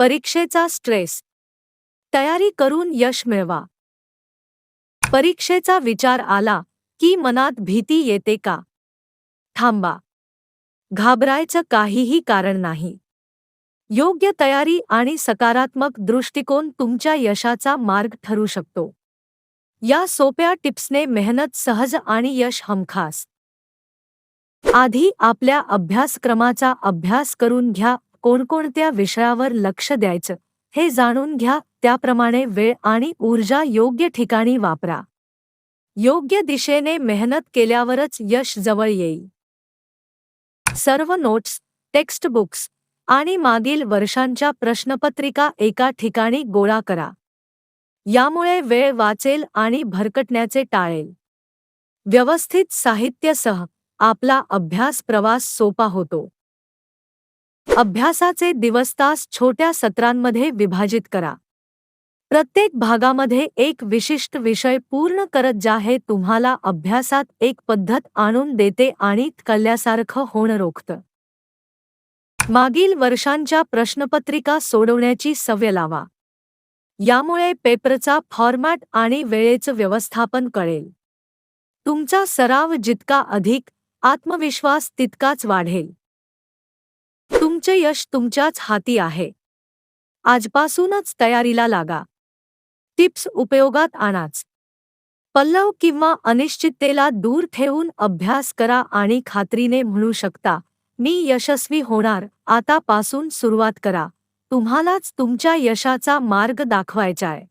परीक्षेचा स्ट्रेस. तयारी करून यश मिळवा. परीक्षेचा विचार आला की मनात भीती येते का? थांबा. घाबरायचं काहीही कारण नाही. योग्य तयारी आणि सकारात्मक दृष्टिकोन तुमच्या यशाचा मार्ग ठरू शकतो. या सोप्या टिप्सने मेहनत सहज आणि यश हमखास. आधी आपल्या अभ्यासक्रमाचा अभ्यास करून घ्या. कोणकोणत्या विषयावर लक्ष द्यायचं हे जाणून घ्या. त्याप्रमाणे वेळ आणि ऊर्जा योग्य ठिकाणी वापरा. योग्य दिशेने मेहनत केल्यावरच यश जवळ येईल. सर्व नोट्स, टेक्स्ट बुक्स आणि मागील वर्षांच्या प्रश्नपत्रिका एका ठिकाणी गोळा करा. यामुळे वेळ वाचेल आणि भरकटण्याचे टाळेल. व्यवस्थित साहित्यासह आपला अभ्यास प्रवास सोपा होतो. अभ्यासाचे दिवस-तास छोट्या सत्रांमध्ये विभाजित करा. प्रत्येक भागामध्ये एक विशिष्ट विषय पूर्ण करत जा. हे तुम्हाला अभ्यासात एक पद्धत आणून देते आणि कळल्यासारखं होणं रोखतं. मागील वर्षांच्या प्रश्नपत्रिका सोडवण्याची सवय लावा. यामुळे पेपरचा फॉर्मॅट आणि वेळेचं व्यवस्थापन कळेल. तुमचा सराव जितका अधिक, आत्मविश्वास तितकाच वाढेल. तुमचे यश तुमच्याच हाती आहे. आजपासूनच तयारीला लागा. टिप्स उपयोगात आणाच. पल्लव किंवा अनिश्चिततेला दूर ठेवून अभ्यास करा आणि खात्रीने म्हणू शकता, मी यशस्वी होणार. आतापासून सुरुवात करा. तुम्हालाच तुमच्या यशाचा मार्ग दाखवायचाय.